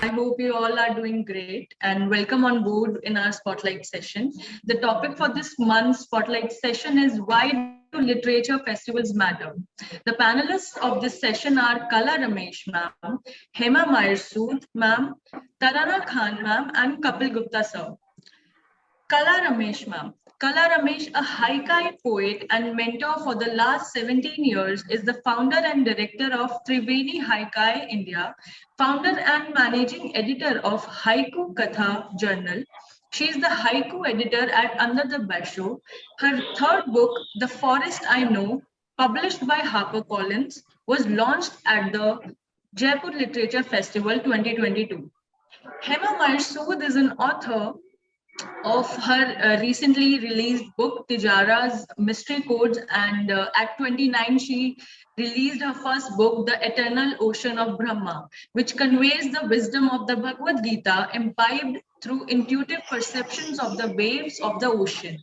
I hope you all are doing great and welcome on board in our Spotlight session. The topic for this month's Spotlight session is why do literature festivals matter? The panelists of this session are Kala Ramesh ma'am, Hemma Sood ma'am, Tarana Khan ma'am and Kapil Gupta sir. Kala Ramesh ma'am. Kala Ramesh, a Haiku poet and mentor for the last 17 years, is the founder and director of Triveni Haiku India, founder and managing editor of Haiku Katha Journal. She is the haiku editor at Under the Basho. Her third book, The Forest I Know, published by HarperCollins, was launched at the Jaipur Literature Festival 2022. Hemma Sood is an author of her recently released book Tijara's Mystery Codes, and at 29 she released her first book, The Eternal Ocean of Brahma, which conveys the wisdom of the Bhagavad Gita imbibed through intuitive perceptions of the waves of the ocean.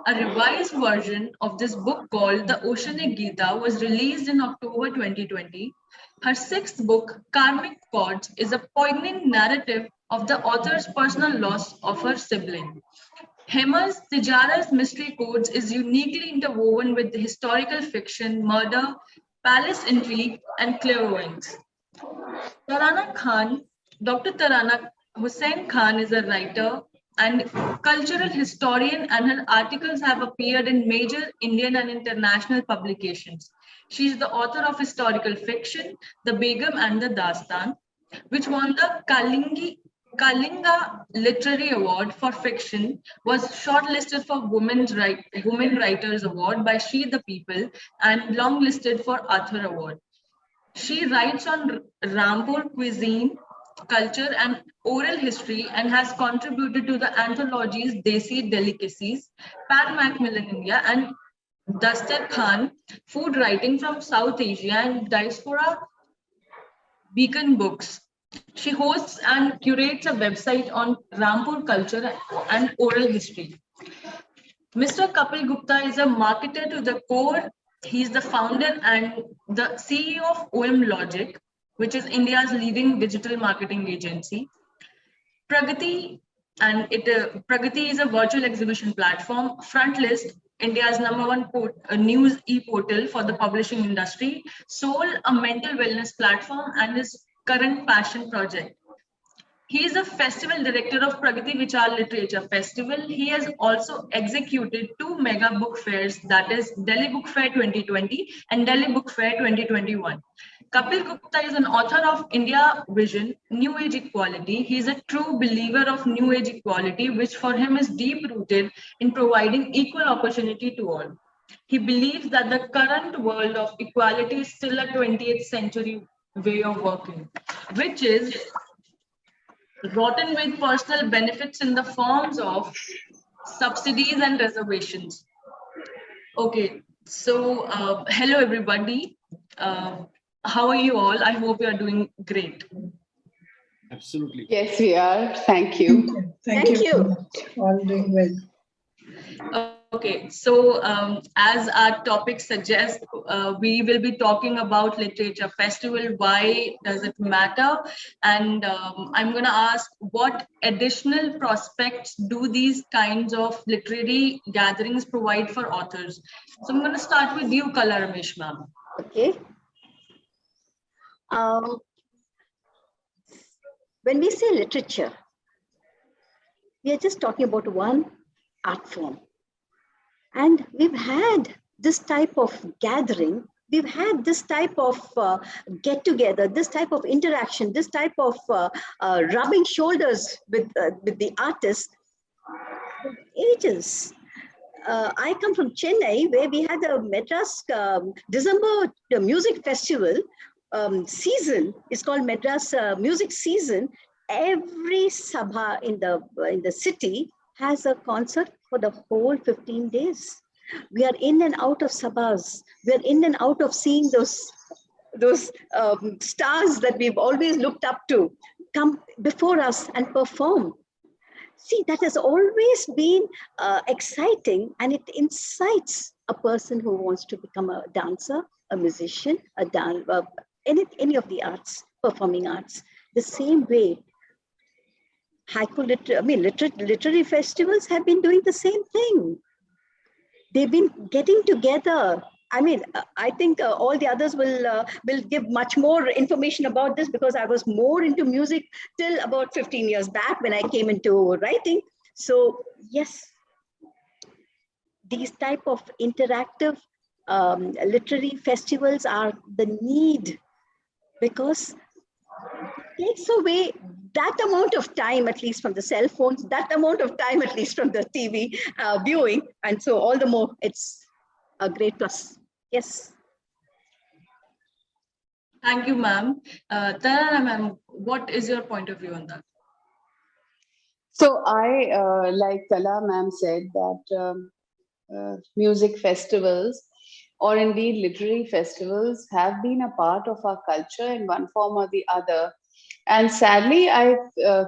A revised version of this book called The Oceanic Gita was released in October 2020. Her sixth book, Karmic Chords, is a poignant narrative of the author's personal loss of her sibling. Hemma's Tijara's Mystery Codes is uniquely interwoven with historical fiction, murder, palace intrigue, and clairvoyance. Tarana Khan, Dr. Tarana Husain Khan is a writer and cultural historian, and her articles have appeared in major Indian and international publications. She is the author of historical fiction, The Begum and the Dastan, which won the Kalinga Literary Award for Fiction, was shortlisted for Women Writers Award by She the People, and longlisted for Arthur Award. She writes on Rampur cuisine, culture, and oral history, and has contributed to the anthologies Desi Delicacies, Pat Macmillan India, and Dusted Khan, Food Writing from South Asia, and Diaspora Beacon Books. She hosts and curates a website on Rampur culture and oral history. Mr. Kapil Gupta is a marketer to the core. He's the founder and the CEO of OM Logic, which is India's leading digital marketing agency. Pragati, Pragati is a virtual exhibition platform. Frontlist, India's #1 news e-portal for the publishing industry, Soul, a mental wellness platform, and his current passion project. He is a festival director of Pragati Vichar Literature Festival. He has also executed 2 mega book fairs, that is Delhi Book Fair 2020 and Delhi Book Fair 2021. Kapil Gupta is an author of India Vision, New Age Equality. He is a true believer of New Age equality, which for him is deep rooted in providing equal opportunity to all. He believes that the current world of equality is still a 20th century way of working, which is rotten with personal benefits in the forms of subsidies and reservations. Okay, so hello everybody. How are you all? I hope you are doing great. Absolutely. Yes, we are. Thank you. Thank you. All doing well. Okay, so as our topic suggests, we will be talking about literature festival. Why does it matter? And I'm going to ask what additional prospects do these kinds of literary gatherings provide for authors? So I'm going to start with you, Kala Ramesh ma'am. Okay. When we say literature, we are just talking about one art form. And we've had this type of gathering, we've had this type of get together, this type of interaction, this type of rubbing shoulders with the artists for ages. I come from Chennai, where we had the Madras December Music Festival season. It's called Madras Music Season. Every sabha in the city has a concert for the whole 15 days. We are in and out of sabhas. We are in and out of seeing those stars that we've always looked up to come before us and perform. See, that has always been exciting, and it incites a person who wants to become a dancer, a musician, any of the arts, performing arts. The same way literary festivals have been doing the same thing. They've been getting together. I think all the others will give much more information about this, because I was more into music till about 15 years back when I came into writing. So yes, these type of interactive literary festivals are the need, because it takes away that amount of time, at least from the cell phones, that amount of time, at least from the TV viewing. And so all the more, it's a great plus. Yes. Thank you, ma'am. Tarana, ma'am, what is your point of view on that? So I, like Kala ma'am said, that music festivals or indeed literary festivals have been a part of our culture in one form or the other. And sadly, I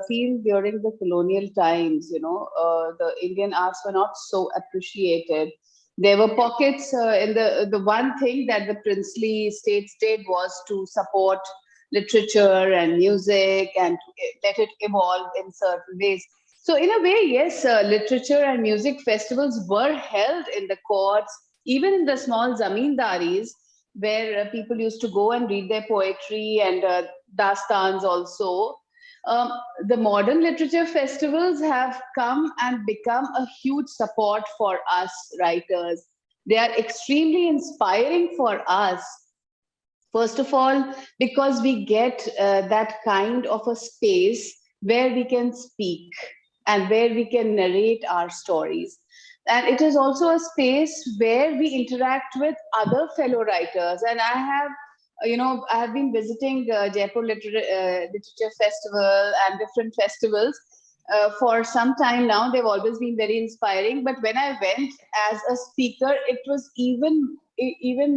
feel during the colonial times, the Indian arts were not so appreciated. There were pockets in the one thing that the princely states did was to support literature and music and to let it evolve in certain ways. So in a way, yes, literature and music festivals were held in the courts, even in the small zamindaris, where people used to go and read their poetry and dastans also. Um, the modern literature festivals have come and become a huge support for us writers. They are extremely inspiring for us. First of all, because we get that kind of a space where we can speak and where we can narrate our stories. And it is also a space where we interact with other fellow writers. And I have been visiting Jaipur Literature Festival and different festivals for some time now. They've always been very inspiring. But when I went as a speaker, it was even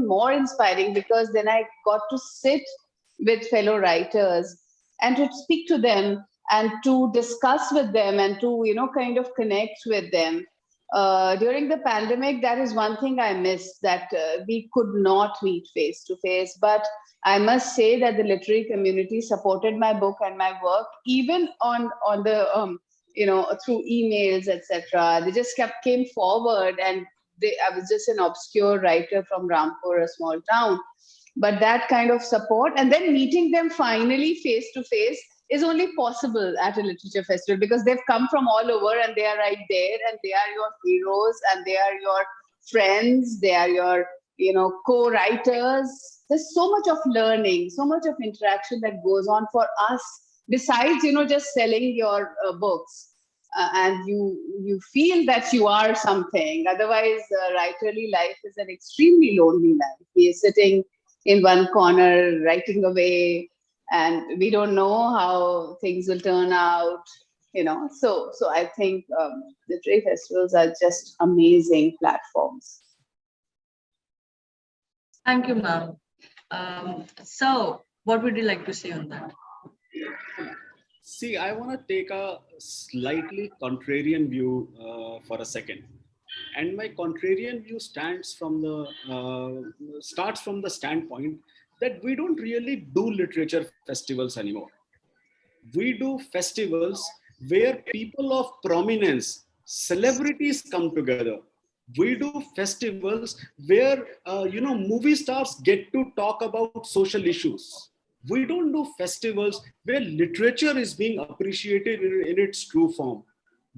more inspiring, because then I got to sit with fellow writers and to speak to them and to discuss with them and to kind of connect with them. During the pandemic, that is one thing I missed, that we could not meet face to face. But I must say that the literary community supported my book and my work, even on the through emails, etc. They just came forward, and I was just an obscure writer from Rampur, a small town, but that kind of support, and then meeting them finally face to face, is only possible at a literature festival, because they've come from all over and they are right there, and they are your heroes and they are your friends, they are your co-writers. There's so much of learning, so much of interaction that goes on for us, besides just selling your books, and you feel that you are something. Otherwise, writerly life is an extremely lonely life. We are sitting in one corner writing away, and we don't know how things will turn out. So I think literary festivals are just amazing platforms. Thank you, ma'am. So what would you like to say on that? See, I want to take a slightly contrarian view for a second. And my contrarian view starts from the standpoint that we don't really do literature festivals anymore. We do festivals where people of prominence, celebrities come together. We do festivals where movie stars get to talk about social issues. We don't do festivals where literature is being appreciated in its true form.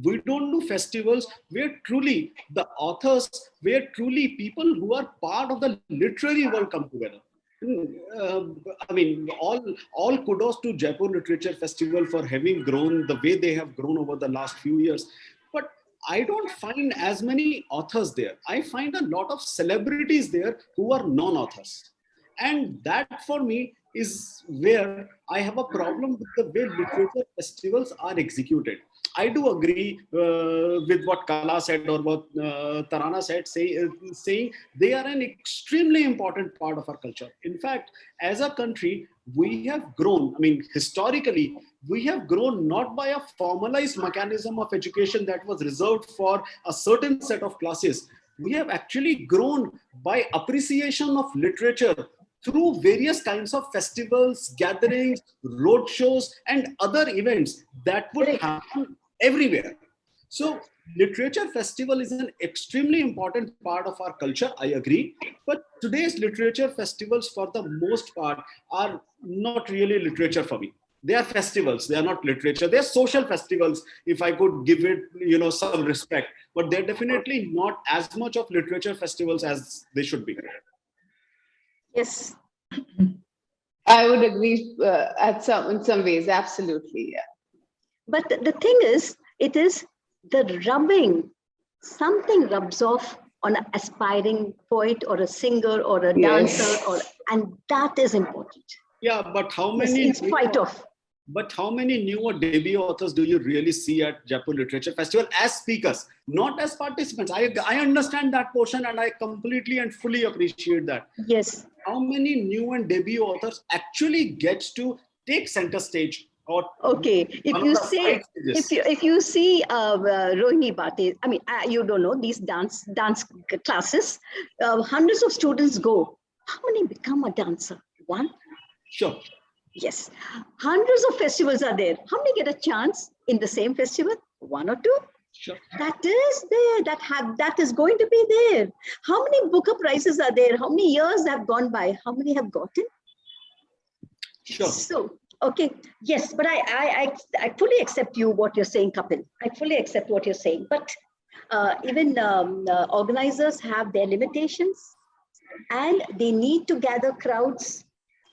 We don't do festivals where truly the authors, where truly people who are part of the literary world come together. Uh, I mean, all kudos to Jaipur Literature Festival for having grown the way they have grown over the last few years. But I don't find as many authors there. I find a lot of celebrities there who are non-authors. And that for me is where I have a problem with the way literature festivals are executed. I do agree with what Kala said or what Tarana said, saying they are an extremely important part of our culture. In fact, as a country, we have grown, historically, we have grown not by a formalized mechanism of education that was reserved for a certain set of classes. We have actually grown by appreciation of literature through various kinds of festivals, gatherings, road shows, and other events that would happen everywhere. So literature festival is an extremely important part of our culture, I agree. But today's literature festivals, for the most part, are not really literature for me. They are festivals. They are not literature. They are social festivals, if I could give it, some respect. But they're definitely not as much of literature festivals as they should be. Yes. I would agree in some ways, absolutely. Yeah. But the thing is, it is the rubbing. Something rubs off on an aspiring poet or a singer or a dancer, and that is important. Yeah, but how many? Yes, in spite of. But how many new or debut authors do you really see at Jaipur Literature Festival as speakers, not as participants? I understand that portion and I completely and fully appreciate that. Yes. How many new and debut authors actually gets to take center stage? Or okay, if you see Rohini Bhate, I mean, you don't know these dance classes, hundreds of students go. How many become a dancer? One? Sure. Yes. Hundreds of festivals are there. How many get a chance in the same festival? One or two? Sure. That is there. That is going to be there. How many Booker prizes are there? How many years have gone by? How many have gotten? Sure. So, okay. Yes, but I fully accept what you're saying, Kapil. I fully accept what you're saying. But even organizers have their limitations and they need to gather crowds.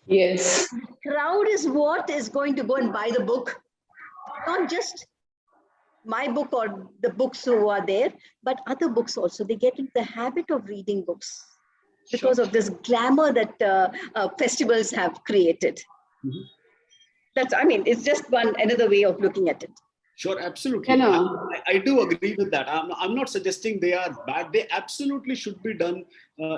Yes. Crowd is what is going to go and buy the book. Not just my book or the books who are there, but other books also. They get into the habit of reading books because of this glamour that festivals have created. It's just another way of looking at it. Sure, absolutely. I do agree with that. I'm not suggesting they are bad. They absolutely should be done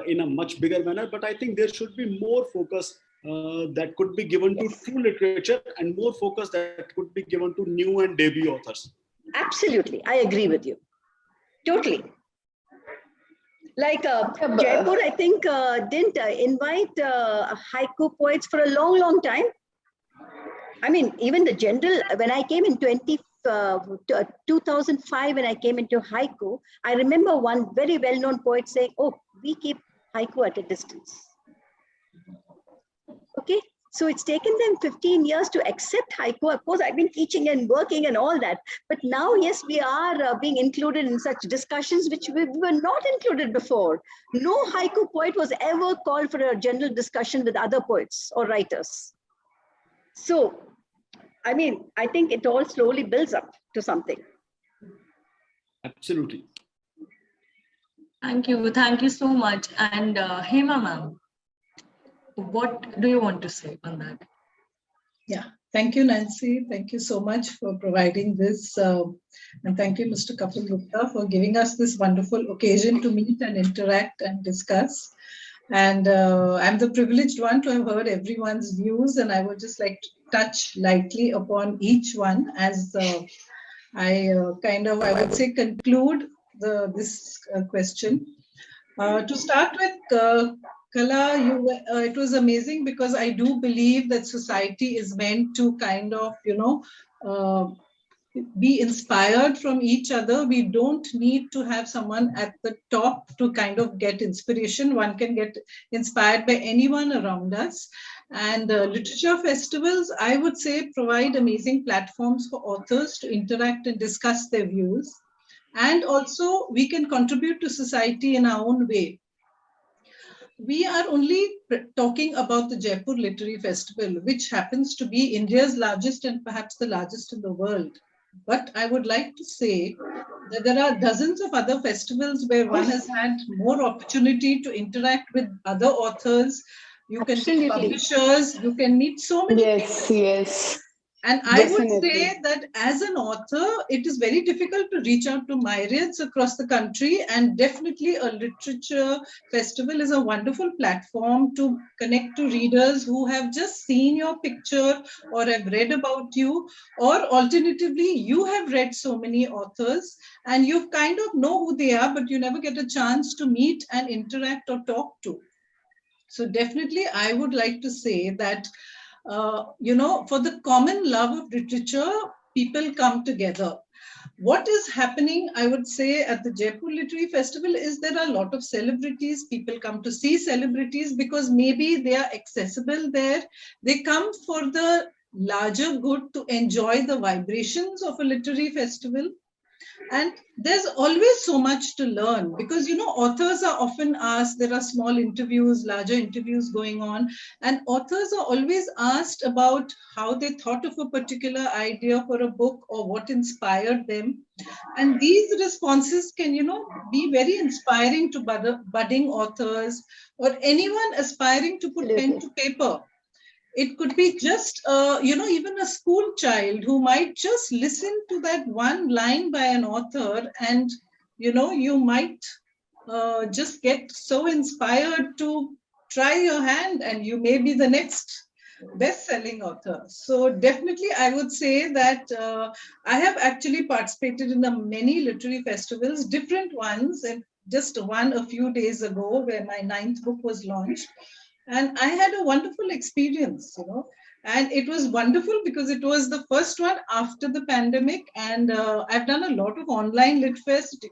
in a much bigger manner, but I think there should be more focus that could be given to true literature and more focus that could be given to new and debut authors. Absolutely. I agree with you. Totally. Like Jaipur, I think, didn't invite haiku poets for a long, long time. I mean, even the general, when I came in 2005, when I came into haiku, I remember one very well-known poet saying, oh, we keep haiku at a distance. Okay, so it's taken them 15 years to accept haiku. Of course, I've been teaching and working and all that. But now, yes, we are being included in such discussions which we were not included before. No haiku poet was ever called for a general discussion with other poets or writers. So, I mean, I think it all slowly builds up to something. Absolutely. Thank you. Thank you so much. And Hemma ma'am, what do you want to say on that? Yeah, thank you, Nancy. Thank you so much for providing this. And thank you, Mr. Kapil Gupta, for giving us this wonderful occasion to meet and interact and discuss. And I'm the privileged one to have heard everyone's views, and I would just like to touch lightly upon each one as I would say, conclude this question. To start with, Kala, it was amazing because I do believe that society is meant to kind of, be inspired from each other. We don't need to have someone at the top to kind of get inspiration. One can get inspired by anyone around us. And literature festivals, I would say, provide amazing platforms for authors to interact and discuss their views. And also, we can contribute to society in our own way. We are only talking about the Jaipur Literary Festival, which happens to be India's largest and perhaps the largest in the world. But I would like to say that there are dozens of other festivals where one has had more opportunity to interact with other authors. You can meet publishers, you can meet so many people. Yes. And I would say that as an author, it is very difficult to reach out to myriads across the country. And definitely a literature festival is a wonderful platform to connect to readers who have just seen your picture or have read about you. Or alternatively, you have read so many authors and you kind of know who they are, but you never get a chance to meet and interact or talk to. So definitely, I would like to say that, for the common love of literature, people come together. What is happening, I would say, at the Jaipur Literary Festival is there are a lot of celebrities. People come to see celebrities because maybe they are accessible there. They come for the larger good to enjoy the vibrations of a literary festival. And there's always so much to learn because, authors are often asked, there are small interviews, larger interviews going on, and authors are always asked about how they thought of a particular idea for a book or what inspired them. And these responses can, be very inspiring to budding authors or anyone aspiring to put pen to paper. It could be just, even a school child who might just listen to that one line by an author and, you might just get so inspired to try your hand and you may be the next best-selling author. So definitely I would say that I have actually participated in many literary festivals, different ones, and just one a few days ago where my 9th book was launched. And I had a wonderful experience, and it was wonderful because it was the first one after the pandemic. And I've done a lot of online LitFest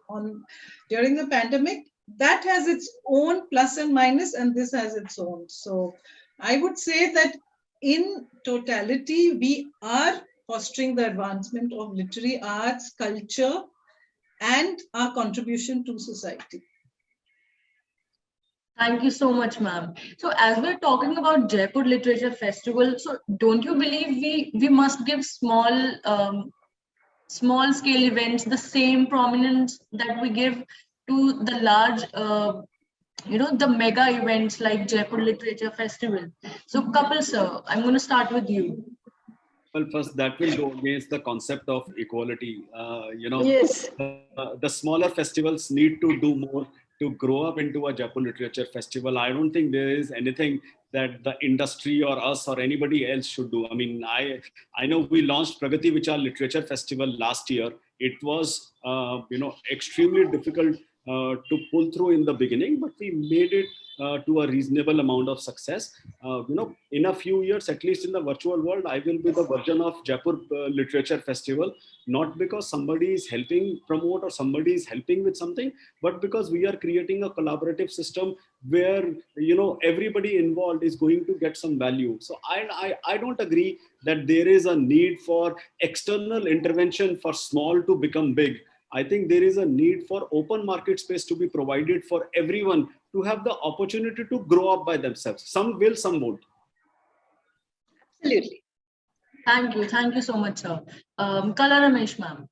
during the pandemic. That has its own plus and minus, and this has its own. So I would say that in totality, we are fostering the advancement of literary arts, culture, and our contribution to society. Thank you so much, ma'am. So as we're talking about Jaipur Literature Festival, so don't you believe we must give small scale events the same prominence that we give to the large, the mega events like Jaipur Literature Festival? So Kapil sir, I'm going to start with you. Well, first, that will go against the concept of equality. Yes. The smaller festivals need to do more to grow up into a Jaipur Literature Festival. I don't think there is anything that the industry or us or anybody else should do. I mean, I know we launched Pragati Vichar Literature Festival last year. It was, extremely difficult to pull through in the beginning, but we made it to a reasonable amount of success. In a few years, at least in the virtual world, I will be the version of Jaipur Literature Festival, not because somebody is helping promote or somebody is helping with something, but because we are creating a collaborative system where, everybody involved is going to get some value. So I don't agree that there is a need for external intervention for small to become big. I think there is a need for open market space to be provided for everyone to have the opportunity to grow up by themselves. Some will, some won't. Absolutely. Thank you so much, sir. Ramesh ma'am.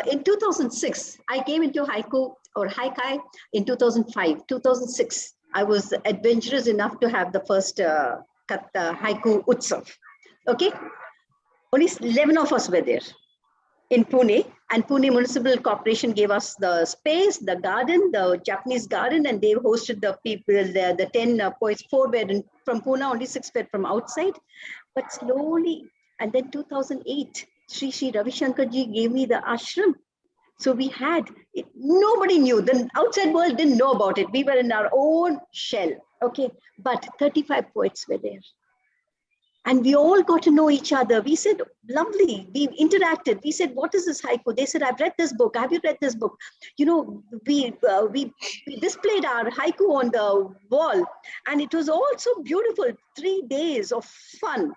In 2006, I came into Haiku or Haikai in 2005, 2006. I was adventurous enough to have the first Haiku Utsav. Okay, only 11 of us were there in Pune, and Pune Municipal Corporation gave us the space, the garden, the Japanese garden, and they hosted the people, the 10 poets, 4 were from Pune, only 6 were from outside. But slowly, and then 2008, Sri Ravi Shankar ji gave me the ashram. So we had it, nobody knew, the outside world didn't know about it. We were in our own shell, okay? But 35 poets were there. And we all got to know each other. We said, lovely, we interacted. We said, what is this haiku? They said, I've read this book. Have you read this book? We displayed our haiku on the wall, and it was all so beautiful. 3 days of fun.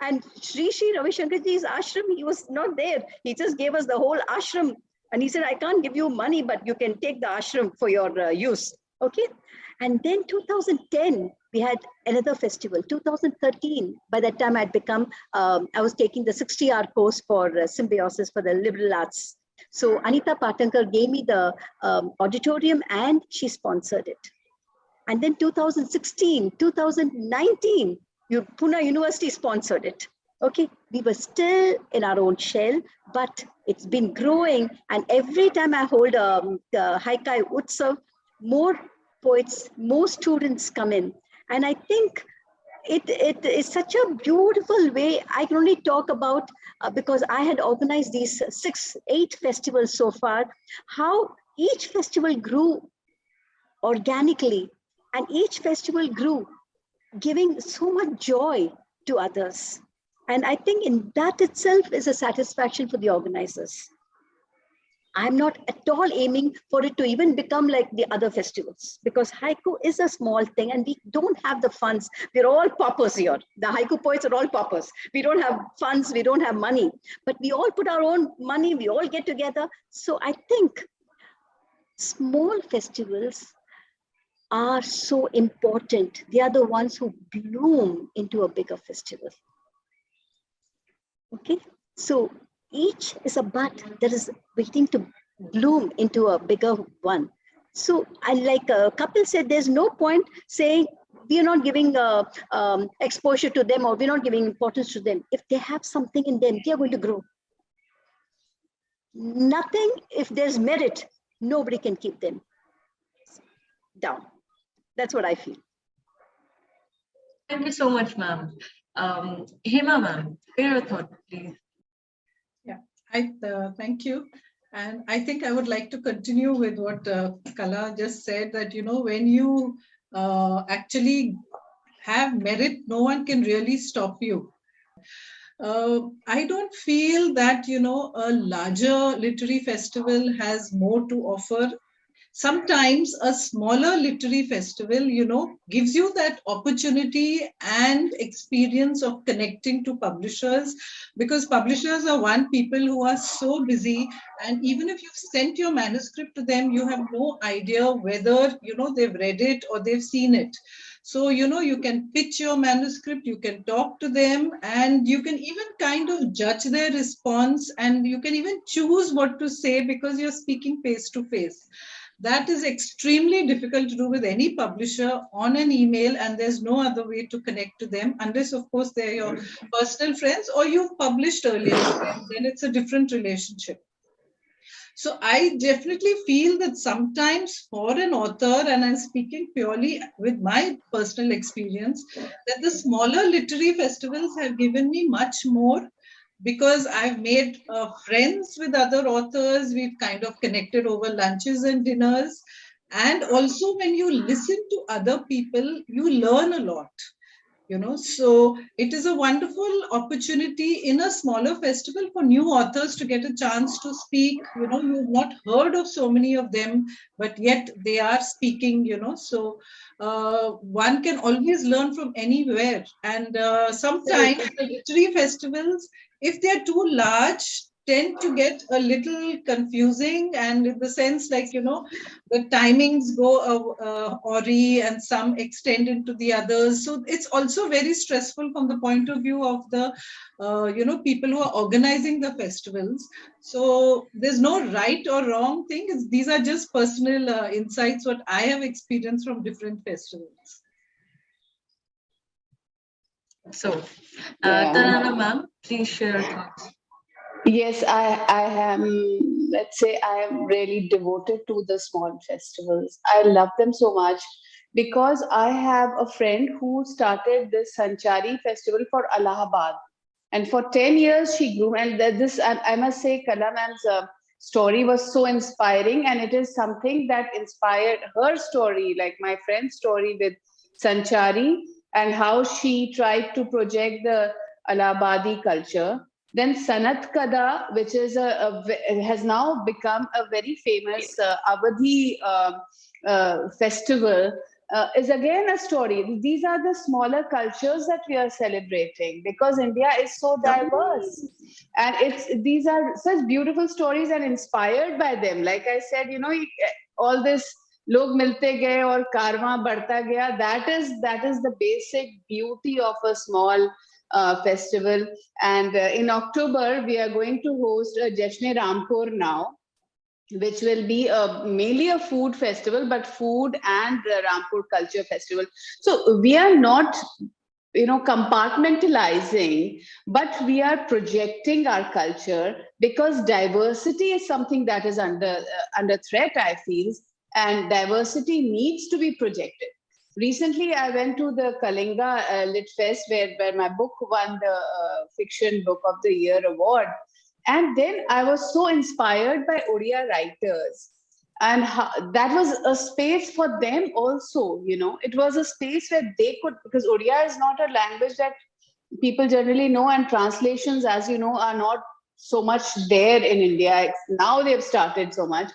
And Sri Ravi Shankar ji's ashram, he was not there. He just gave us the whole ashram. And he said, I can't give you money, but you can take the ashram for your use. Okay. And then 2010, we had another festival. 2013, by that time I'd become, I was taking the 60-hour course for symbiosis for the liberal arts. So Anita Patankar gave me the auditorium and she sponsored it. And then 2016, 2019, Pune University sponsored it. Okay, we were still in our own shell, but it's been growing. And every time I hold the Haikai Utsav, more poets, more students come in. And I think it is such a beautiful way. I can only talk about, because I had organized these 6, 8 festivals so far, how each festival grew organically, and each festival grew, giving so much joy to others. And I think in that itself is a satisfaction for the organizers. I'm not at all aiming for it to even become like the other festivals, because haiku is a small thing and we don't have the funds. We're all paupers here. The haiku poets are all paupers. We don't have funds, we don't have money, but we all put our own money, we all get together. So I think small festivals are so important. They are the ones who bloom into a bigger festival. Okay, so each is a bud that is waiting to bloom into a bigger one. So, I like Kapil said, there's no point saying we are not giving exposure to them or we're not giving importance to them. If they have something in them, they are going to grow. Nothing, if there's merit, nobody can keep them down. That's what I feel. Thank you so much, ma'am. Hemma, ma'am, your thought, please. Yeah, thank you. And I think I would like to continue with what Kala just said, that, when you actually have merit, no one can really stop you. I don't feel that, a larger literary festival has more to offer. Sometimes a smaller literary festival, gives you that opportunity and experience of connecting to publishers, because publishers are people who are so busy, and even if you've sent your manuscript to them, you have no idea whether, they've read it or they've seen it. So, you can pitch your manuscript, you can talk to them, and you can even kind of judge their response, and you can even choose what to say because you're speaking face to face. That is extremely difficult to do with any publisher on an email, and there's no other way to connect to them unless, of course, they're your personal friends or you've published earlier with them. Then it's a different relationship. So I definitely feel that sometimes for an author, and I'm speaking purely with my personal experience, that the smaller literary festivals have given me much more, because I've made friends with other authors. We've kind of connected over lunches and dinners. And also when you listen to other people, you learn a lot. So it is a wonderful opportunity in a smaller festival for new authors to get a chance to speak. You've not heard of so many of them, but yet they are speaking. So one can always learn from anywhere. And sometimes the literary festivals, if they're too large, tend to get a little confusing, and in the sense, like, the timings go awry and some extend into the others. So it's also very stressful from the point of view of the people who are organizing the festivals. So there's no right or wrong thing. These are just personal insights what I have experienced from different festivals. So Tarana ma'am, please share your thoughts. Yes, I am, let's say, I am really devoted to the small festivals. I love them so much because I have a friend who started this Sanchari festival for Allahabad. And for 10 years, she grew. And this, I must say, Kala ma'am's story was so inspiring. And it is something that inspired her story, like my friend's story with Sanchari, and how she tried to project the Allahabadi culture. Then Sanat Kada, which is has now become a very famous Awadhi festival, is again a story. These are the smaller cultures that we are celebrating because India is so diverse, and these are such beautiful stories and inspired by them. Like I said, all this log milte gaye aur karma badhta gaya. That is the basic beauty of a small festival. And in October, we are going to host a Jashne Rampur now, which will be mainly a food festival, but food and Rampur culture festival. So we are not, compartmentalizing, but we are projecting our culture, because diversity is something that is under threat, I feel, and diversity needs to be projected. Recently, I went to the Kalinga Lit Fest, where my book won the Fiction Book of the Year award. And then I was so inspired by Odia writers. And that was a space for them also, it was a space where they could, because Odia is not a language that people generally know, and translations, as you know, are not so much there in India. Now they've started so much.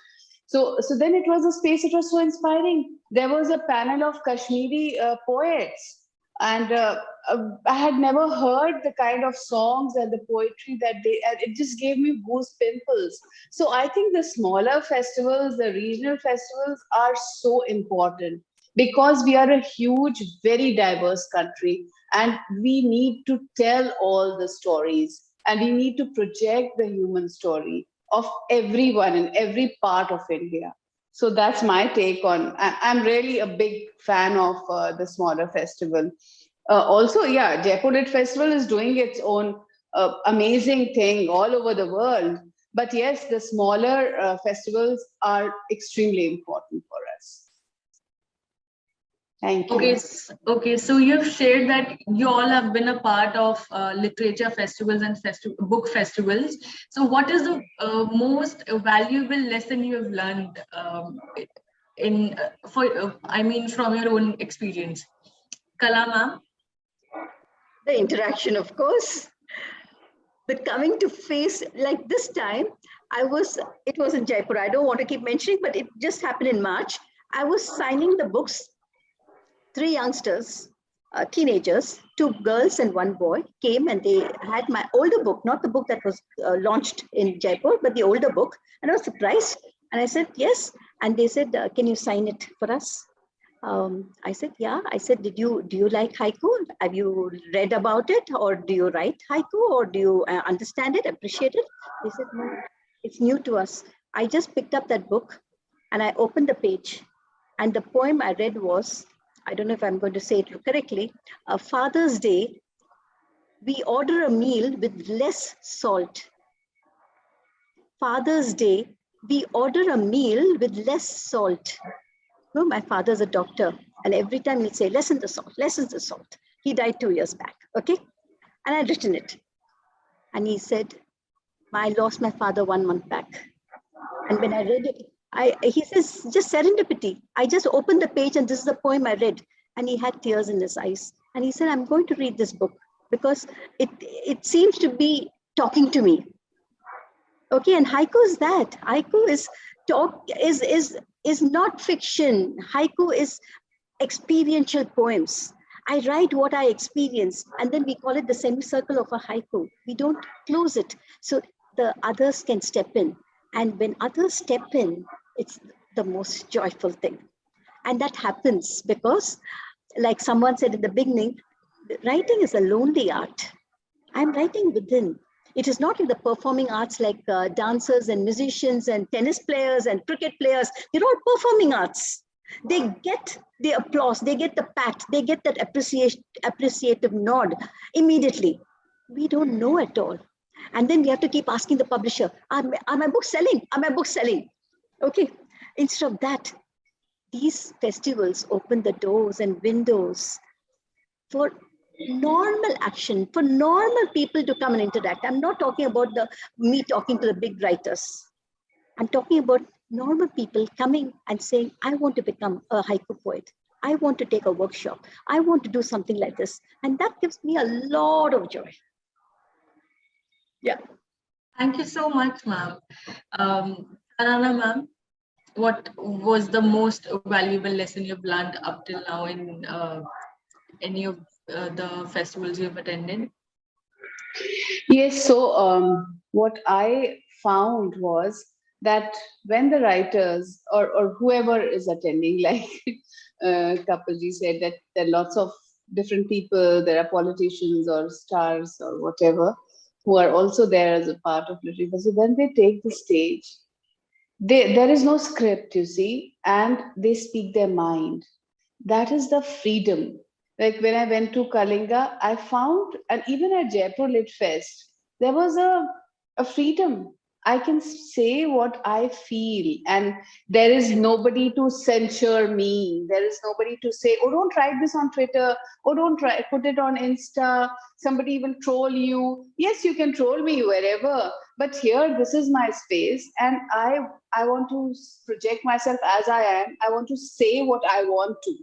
So then it was a space, it was so inspiring. There was a panel of Kashmiri poets, and I had never heard the kind of songs and the poetry that and it just gave me goose pimples. So I think the smaller festivals, the regional festivals are so important because we are a huge, very diverse country, and we need to tell all the stories, and we need to project the human story of everyone in every part of India. So that's my take on. I'm really a big fan of the smaller festival. Also, yeah, Jaipur Lit Festival is doing its own amazing thing all over the world. But yes, the smaller festivals are extremely important for us. Thank you. Okay, so you've shared that you all have been a part of literature festivals and book festivals. So what is the most valuable lesson you have learned from your own experience? Kala ma'am? The interaction, of course. But coming to face, like this time, it was in Jaipur. I don't want to keep mentioning, but it just happened in March. I was signing the books. 3 youngsters, teenagers, 2 girls and 1 boy came, and they had my older book, not the book that was launched in Jaipur, but the older book. And I was surprised. And I said, yes. And they said, can you sign it for us? I said, yeah. I said, do you like haiku? Have you read about it? Or do you write haiku? Or do you understand it, appreciate it? They said, no, it's new to us. I just picked up that book and I opened the page. And the poem I read was, I don't know if I'm going to say it correctly, Father's Day, we order a meal with less salt. Father's Day, we order a meal with less salt. No, my father's a doctor, and every time he'll say, lessen the salt. He died 2 years back, okay? And I'd written it. And he said, I lost my father 1 month back. And when I read it, he says, just serendipity. I just opened the page and this is the poem I read. And he had tears in his eyes. And he said, I'm going to read this book because it seems to be talking to me. Okay, and haiku is that. Haiku is not fiction. Haiku is experiential poems. I write what I experience, and then we call it the semicircle of a haiku. We don't close it, so the others can step in. And when others step in, it's the most joyful thing. And that happens because, like someone said in the beginning, writing is a lonely art. I'm writing within. It is not in the performing arts like dancers and musicians and tennis players and cricket players. They're all performing arts. They get the applause, they get the pat, they get that appreciative nod immediately. We don't know at all. And then we have to keep asking the publisher, are my books selling? Are my books selling? Okay, instead of that, these festivals open the doors and windows for normal action, for normal people to come and interact. I'm not talking about me talking to the big writers. I'm talking about normal people coming and saying, I want to become a haiku poet. I want to take a workshop. I want to do something like this. And that gives me a lot of joy. Yeah. Thank you so much, ma'am. Tarana ma'am, what was the most valuable lesson you've learned up till now in any of the festivals you've attended? Yes, so what I found was that when the writers or whoever is attending, like Kapilji said, that there are lots of different people, there are politicians or stars or whatever, who are also there as a part of literature. So when they take the stage, there is no script, you see, and they speak their mind. That is the freedom. Like when I went to Kalinga, I found, and even at Jaipur Lit Fest, there was a freedom. I can say what I feel, and there is nobody to censure me. There is nobody to say, oh, don't write this on Twitter, oh, don't put it on Insta. Somebody will troll you. Yes, you can troll me wherever, but here this is my space, and I want to project myself as I am. I want to say what I want to,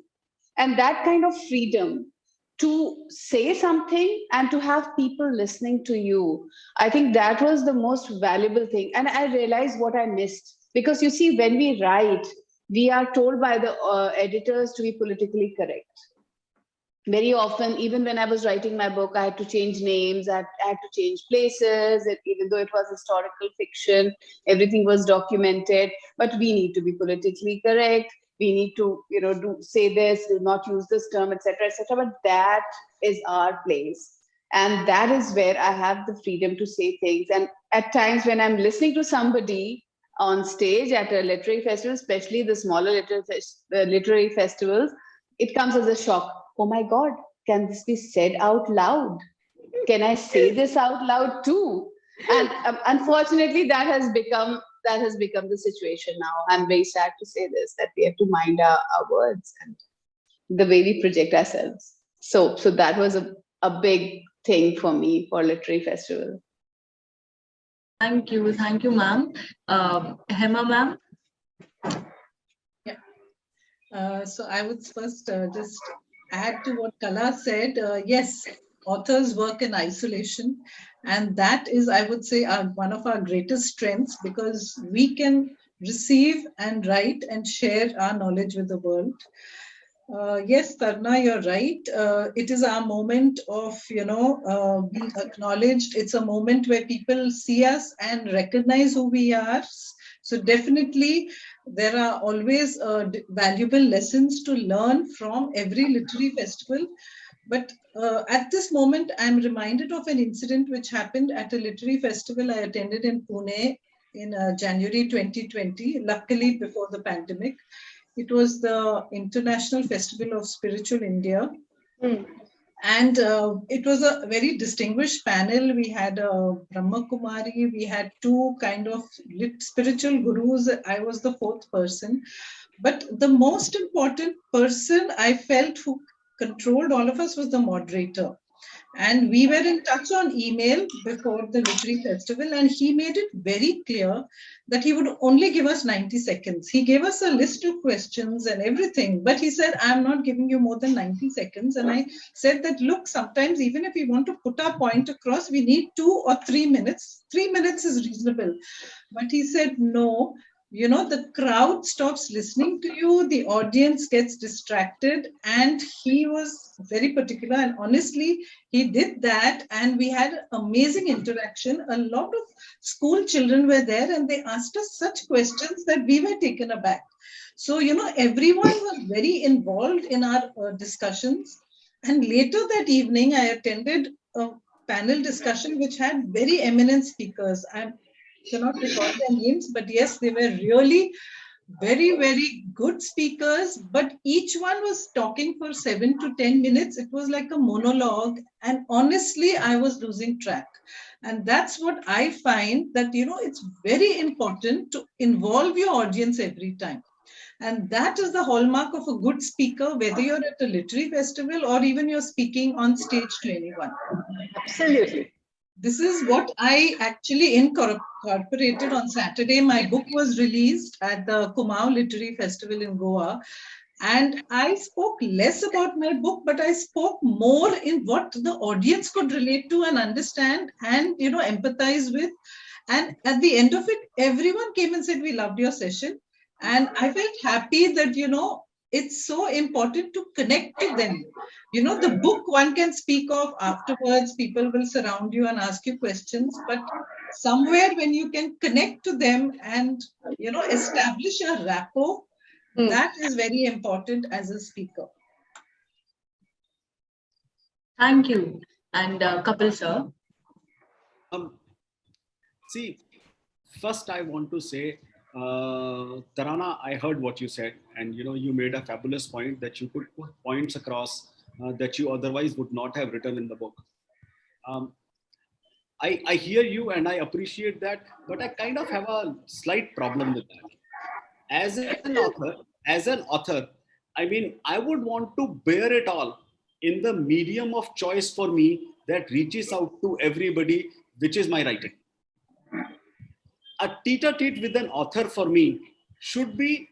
and that kind of freedom to say something and to have people listening to you, I think that was the most valuable thing. And I realized what I missed, because you see, when we write, we are told by the editors to be politically correct. Very often, even when I was writing my book, I had to change names, I had to change places, even though it was historical fiction, everything was documented, but we need to be politically correct. We need to, say this, do not use this term, etc., etc. But that is our place. And that is where I have the freedom to say things. And at times when I'm listening to somebody on stage at a literary festival, especially the smaller literary festivals, it comes as a shock. Oh my God, can this be said out loud? Can I say this out loud too? And unfortunately, that has become the situation now. I'm very sad to say this, that we have to mind our words and the way we project ourselves. So that was a big thing for me for literary festival. Thank you, ma'am. Hemma, ma'am. So I would first just add to what Kala said. Yes, authors work in isolation, and that is, I would say, one of our greatest strengths, because we can receive and write and share our knowledge with the world. Yes, Tarana, you're right. It is our moment of, being acknowledged. It's a moment where people see us and recognize who we are. So definitely, there are always valuable lessons to learn from every literary festival. But at this moment, I'm reminded of an incident which happened at a literary festival I attended in Pune in January 2020, luckily before the pandemic. It was the International Festival of Spiritual India. And it was a very distinguished panel. We had Brahma Kumari, we had two kind of spiritual gurus. I was the fourth person. But the most important person I felt who controlled all of us was the moderator. And we were in touch on email before the literary festival, and he made it very clear that he would only give us 90 seconds. He gave us a list of questions and everything, but he said, I'm not giving you more than 90 seconds. And I said that, look, sometimes even if we want to put our point across, we need 2 or 3 minutes. 3 minutes is reasonable. But he said, no, the crowd stops listening to you, the audience gets distracted, and he was very particular. And honestly, he did that, and we had amazing interaction. A lot of school children were there, and they asked us such questions that we were taken aback. So, everyone was very involved in our discussions. And later that evening, I attended a panel discussion which had very eminent speakers. I cannot recall their names, but yes, they were really very, very good speakers, but each one was talking for 7 to 10 minutes. It was like a monologue, and honestly, I was losing track. And that's what I find, that, it's very important to involve your audience every time. And that is the hallmark of a good speaker, whether you're at a literary festival or even you're speaking on stage to anyone. Absolutely. This is what I actually incorporated on Saturday. My book was released at the Kumaon Literary Festival in Goa. And I spoke less about my book, but I spoke more in what the audience could relate to and understand and, empathize with. And at the end of it, everyone came and said, we loved your session. And I felt happy that, it's so important to connect to them. The book one can speak of afterwards, people will surround you and ask you questions, but somewhere when you can connect to them and, establish a rapport, that is very important as a speaker. Thank you. And Kapil, sir. See, first I want to say, Tarana, I heard what you said, and you made a fabulous point that you could put points across that you otherwise would not have written in the book. I hear you and I appreciate that, but I kind of have a slight problem with that. As an author, I mean, I would want to bear it all in the medium of choice for me that reaches out to everybody, which is my writing. a tete-a-tete with an author for me should be,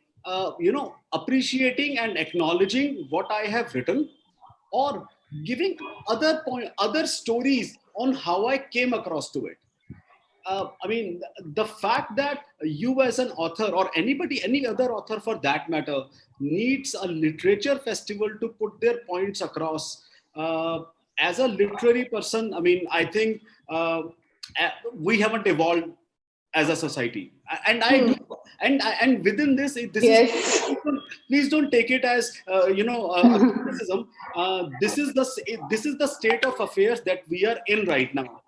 appreciating and acknowledging what I have written, or giving other stories on how I came across to it. I mean, the fact that you as an author, or anybody, any other author for that matter, needs a literature festival to put their points across. As a literary person, I mean, I think we haven't evolved as a society, and I do, and within this, this is, Yes. please don't take it as a criticism. This is the state of affairs that we are in right now.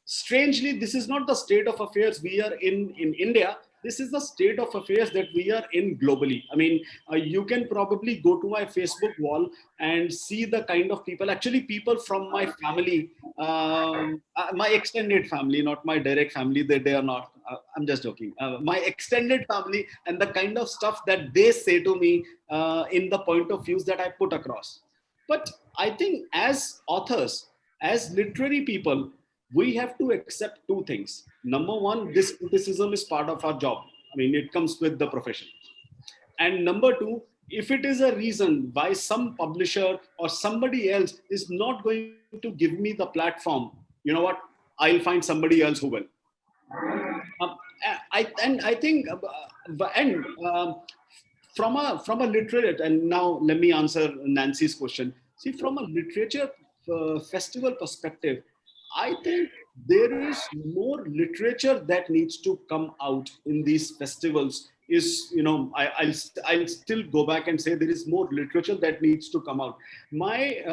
Strangely, this is not the state of affairs we are in India. This is the state of affairs that we are in globally. I mean, you can probably go to my Facebook wall and see the kind of people, actually people from my family, my extended family, not my direct family, they are not, I'm just joking. My extended family, and the kind of stuff that they say to me in the point of views that I put across. But I think as authors, as literary people, we have to accept two things. Number one, this criticism is part of our job. I mean, it comes with the profession. And number two, if it is a reason why some publisher or somebody else is not going to give me the platform, you know what? I'll find somebody else who will. I think, from a literate, and now let me answer Nancy's question. See, from a literature festival perspective, I think there is more literature that needs to come out in these festivals. I'll still go back and say there is more literature that needs to come out. My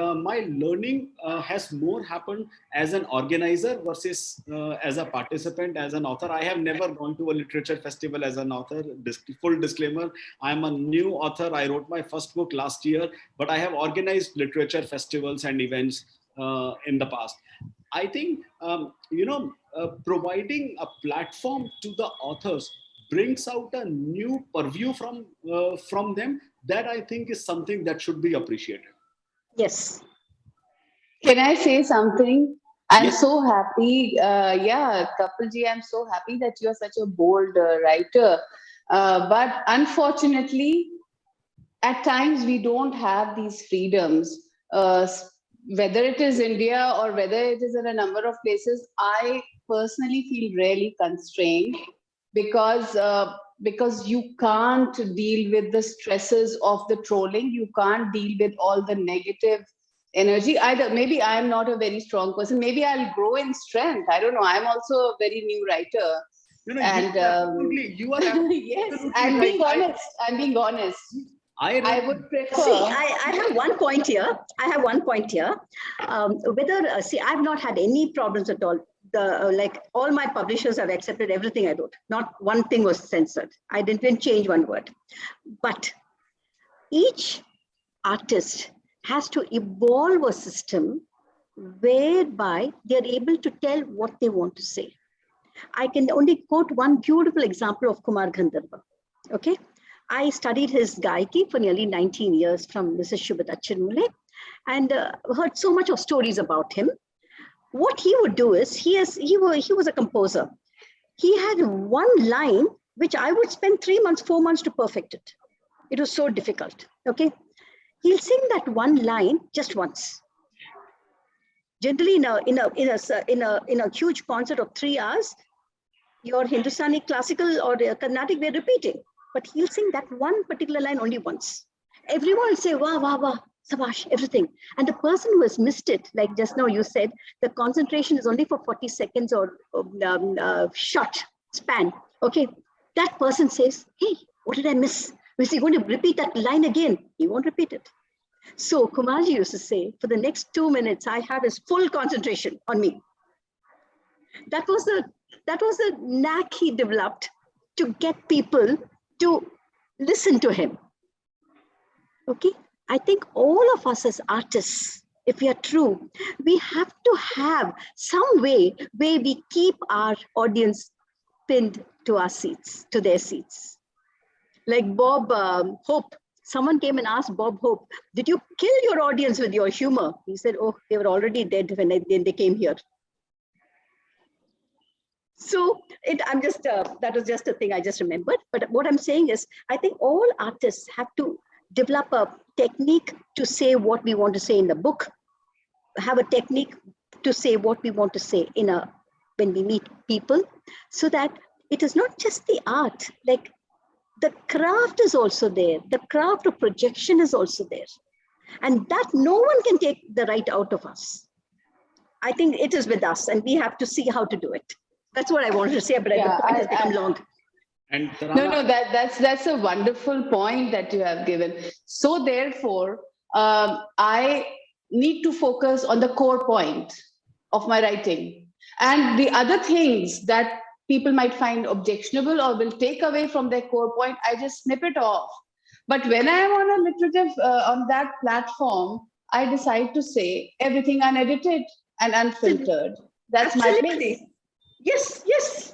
learning has more happened as an organizer versus as a participant, as an author. I have never gone to a literature festival as an author. Full disclaimer, I'm a new author. I wrote my first book last year, but I have organized literature festivals and events in the past. I think, providing a platform to the authors brings out a new purview from them. That I think is something that should be appreciated. Yes. Can I say something? I'm Yes. so happy. Kapilji, I'm so happy that you're such a bold writer. But unfortunately, at times we don't have these freedoms. Whether it is India or whether it is in a number of places, I personally feel really constrained because you can't deal with the stresses of the trolling. You can't deal with all the negative energy either. Maybe I'm not a very strong person. Maybe I'll grow in strength. I don't know. I'm also a very new writer. You are absolutely yes, I'm being honest. I'm being honest. I would prefer. See, I have one point here. I've not had any problems at all. All my publishers have accepted everything I wrote. Not one thing was censored. I didn't even change one word. But each artist has to evolve a system whereby they're able to tell what they want to say. I can only quote one beautiful example of Kumar Gandharva. Okay. I studied his Gaiki for nearly 19 years from Mrs. Shubhata Chirmule, and heard so much of stories about him. What he would do is, he was a composer. He had one line, which I would spend 3 months, 4 months to perfect it. It was so difficult, okay? He'll sing that one line just once. Generally in a huge concert of 3 hours, your Hindustani classical or Carnatic, we're repeating. But he'll sing that one particular line only once. Everyone will say, wah, wah, wah, sabash, everything. And the person who has missed it, like just now you said, the concentration is only for 40 seconds or short span. Okay, that person says, hey, what did I miss? Was he going to repeat that line again? He won't repeat it. So Kumarji used to say, for the next 2 minutes, I have his full concentration on me. That was the knack he developed to get people to listen to him. Okay, I think all of us as artists, if we are true, we have to have some way where we keep our audience pinned to our seats, to their seats. Like Bob Hope, someone came and asked Bob Hope, did you kill your audience with your humor? He said, oh, they were already dead when they came here. So I'm just, that was just a thing I just remembered. But what I'm saying is, I think all artists have to develop a technique to say what we want to say in the book, have a technique to say what we want to say when we meet people, so that it is not just the art, like the craft is also there. The craft of projection is also there. And that no one can take the right out of us. I think it is with us, and we have to see how to do it. That's what I wanted to say, but the point has become long. And No, that's a wonderful point that you have given. So therefore, I need to focus on the core point of my writing, and the other things that people might find objectionable or will take away from their core point, I just snip it off. But when I am on a literative on that platform, I decide to say everything unedited and unfiltered. That's my place. Yes.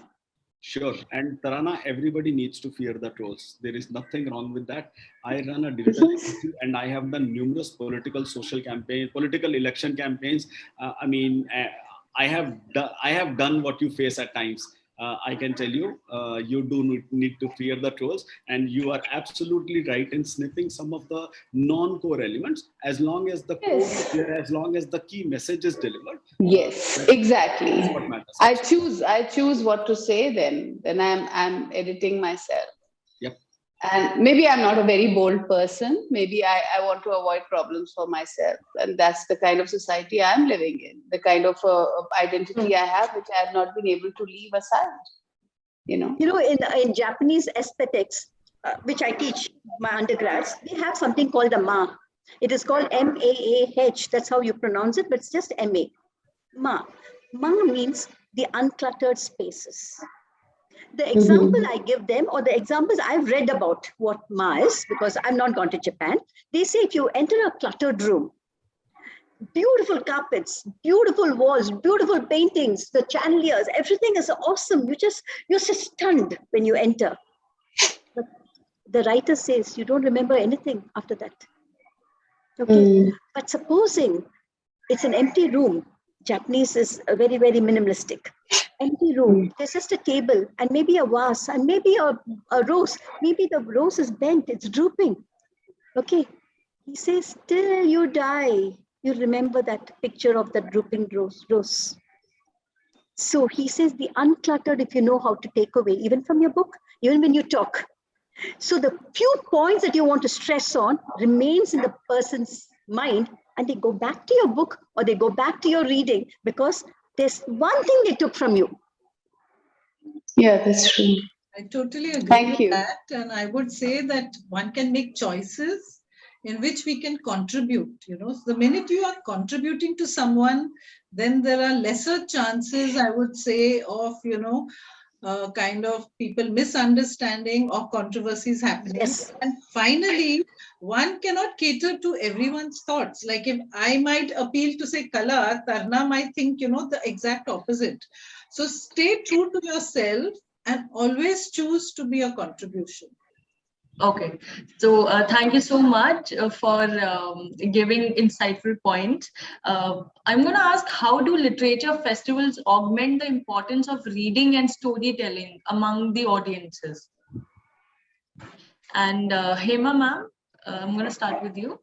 Sure. And Tarana, everybody needs to fear the trolls. There is nothing wrong with that. I run a digital agency and I have done numerous political, social campaigns, political election campaigns. I have done what you face at times. I can tell you, you do need to fear the trolls, and you are absolutely right in snipping some of the non-core elements. As long as the core is there, as long as the key message is delivered. Yes, exactly. That's what matters. I choose what to say then I'm editing myself. Yep. And maybe I'm not a very bold person. Maybe I want to avoid problems for myself. And that's the kind of society I'm living in, the kind of identity I have, which I have not been able to leave aside. In Japanese aesthetics, which I teach my undergrads, they have something called the Ma. It is called M-A-A-H. That's how you pronounce it, but it's just M-A. Ma. Ma means the uncluttered spaces. The example I give them, or the examples I've read about what Ma is, because I've not gone to Japan, they say if you enter a cluttered room, beautiful carpets, beautiful walls, beautiful paintings, the chandeliers, everything is awesome. You're just stunned when you enter. But the writer says you don't remember anything after that. Okay, but supposing it's an empty room, Japanese is very, very minimalistic. Empty room, there's just a table and maybe a vase and maybe a rose. Maybe the rose is bent, it's drooping. Okay, he says, till you die, you remember that picture of the drooping rose. So he says the uncluttered, if you know how to take away, even from your book, even when you talk. So the few points that you want to stress on remains in the person's mind, and they go back to your book or they go back to your reading because there's one thing they took from you. Yeah, that's true. I totally agree Thank with you. that. And I would say that one can make choices in which we can contribute. So the minute you are contributing to someone, then there are lesser chances, I would say, of, kind of people misunderstanding or controversies happening. Yes. And finally, one cannot cater to everyone's thoughts. Like if I might appeal to say Kala, Tarna might think, the exact opposite. So stay true to yourself and always choose to be a contribution. Okay, so thank you so much for giving insightful points. I'm going to ask, how do literature festivals augment the importance of reading and storytelling among the audiences? And Hemma ma'am, I'm going to start with you.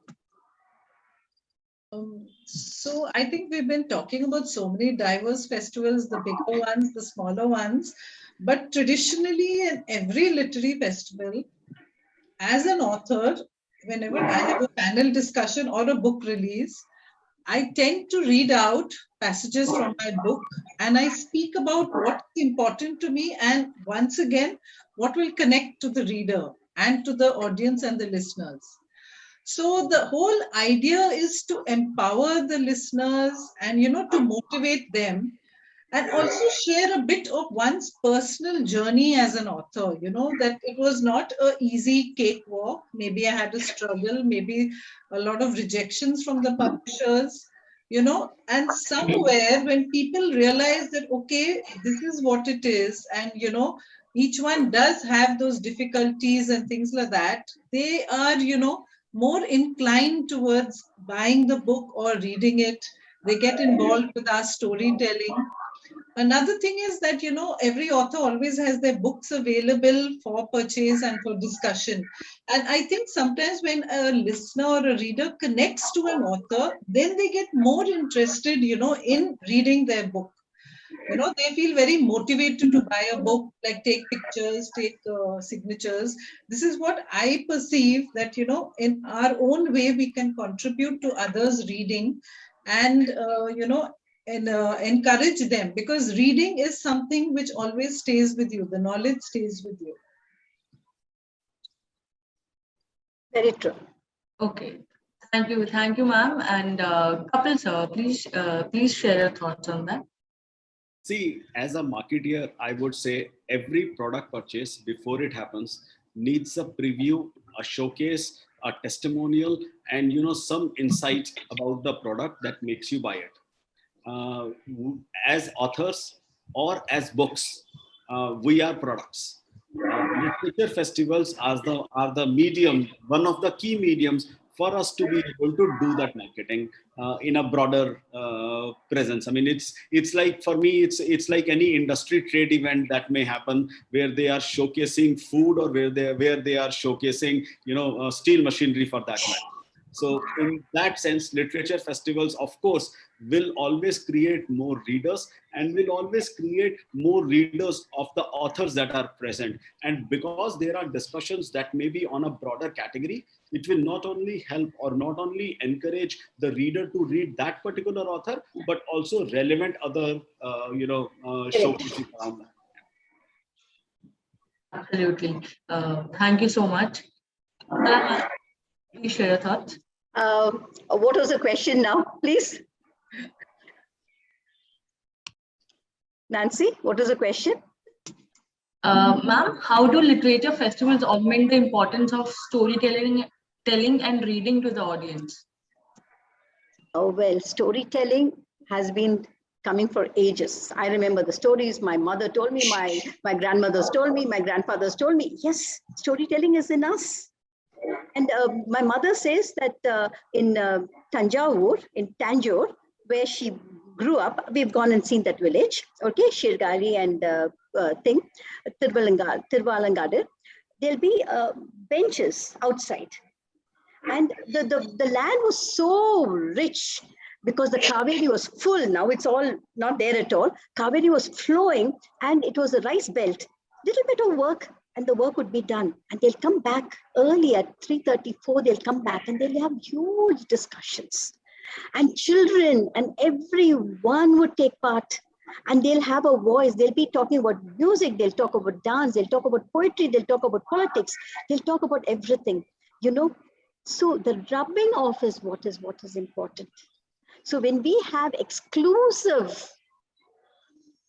So I think we've been talking about so many diverse festivals, the bigger ones, the smaller ones, but traditionally in every literary festival, as an author, whenever I have a panel discussion or a book release, I tend to read out passages from my book and I speak about what's important to me and once again, what will connect to the reader and to the audience and the listeners. So the whole idea is to empower the listeners and, to motivate them and also share a bit of one's personal journey as an author, that it was not an easy cakewalk. Maybe I had a struggle, maybe a lot of rejections from the publishers, and somewhere when people realize that, okay, this is what it is, and, each one does have those difficulties and things like that, they are, more inclined towards buying the book or reading it. They get involved with our storytelling. Another thing is that, every author always has their books available for purchase and for discussion. And I think sometimes when a listener or a reader connects to an author, then they get more interested, in reading their book. They feel very motivated to buy a book, like take pictures, take signatures. This is what I perceive, that, in our own way, we can contribute to others reading and, encourage them, because reading is something which always stays with you. The knowledge stays with you. Very true. Okay. Thank you, ma'am. And Kapil sir, please share your thoughts on that. See, as a marketeer, I would say every product purchase before it happens needs a preview, a showcase, a testimonial, and some insight about the product that makes you buy it. As authors or as books, we are products. Literature festivals are the medium, one of the key mediums for us to be able to do that marketing in a broader presence. I mean, it's like, for me, it's like any industry trade event that may happen, where they are showcasing food, or where they are showcasing steel machinery, for that matter. So in that sense, literature festivals, of course, will always create more readers, and will always create more readers of the authors that are present. And because there are discussions that may be on a broader category, it will not only help or not only encourage the reader to read that particular author, but also relevant other, showcases around that. Absolutely. Thank you so much. Please share your thoughts. What was the question now, please? Nancy, what is the question? Ma'am, how do literature festivals augment the importance of storytelling and reading to the audience? Oh, well, storytelling has been coming for ages. I remember the stories my mother told me, my grandmothers told me, my grandfathers told me. Yes, storytelling is in us. And my mother says that in Tanjore, where she grew up, we've gone and seen that village, okay, Shirgari and Tirvalangadu. There'll be benches outside. And the land was so rich, because the Kaveri was full. Now it's all not there at all. Kaveri was flowing, and it was a rice belt. Little bit of work, and the work would be done. And they'll come back early at 3:34. They'll come back, and they'll have huge discussions. And children and everyone would take part. And they'll have a voice. They'll be talking about music. They'll talk about dance. They'll talk about poetry. They'll talk about politics. They'll talk about everything. So the rubbing off is what is important. So when we have exclusive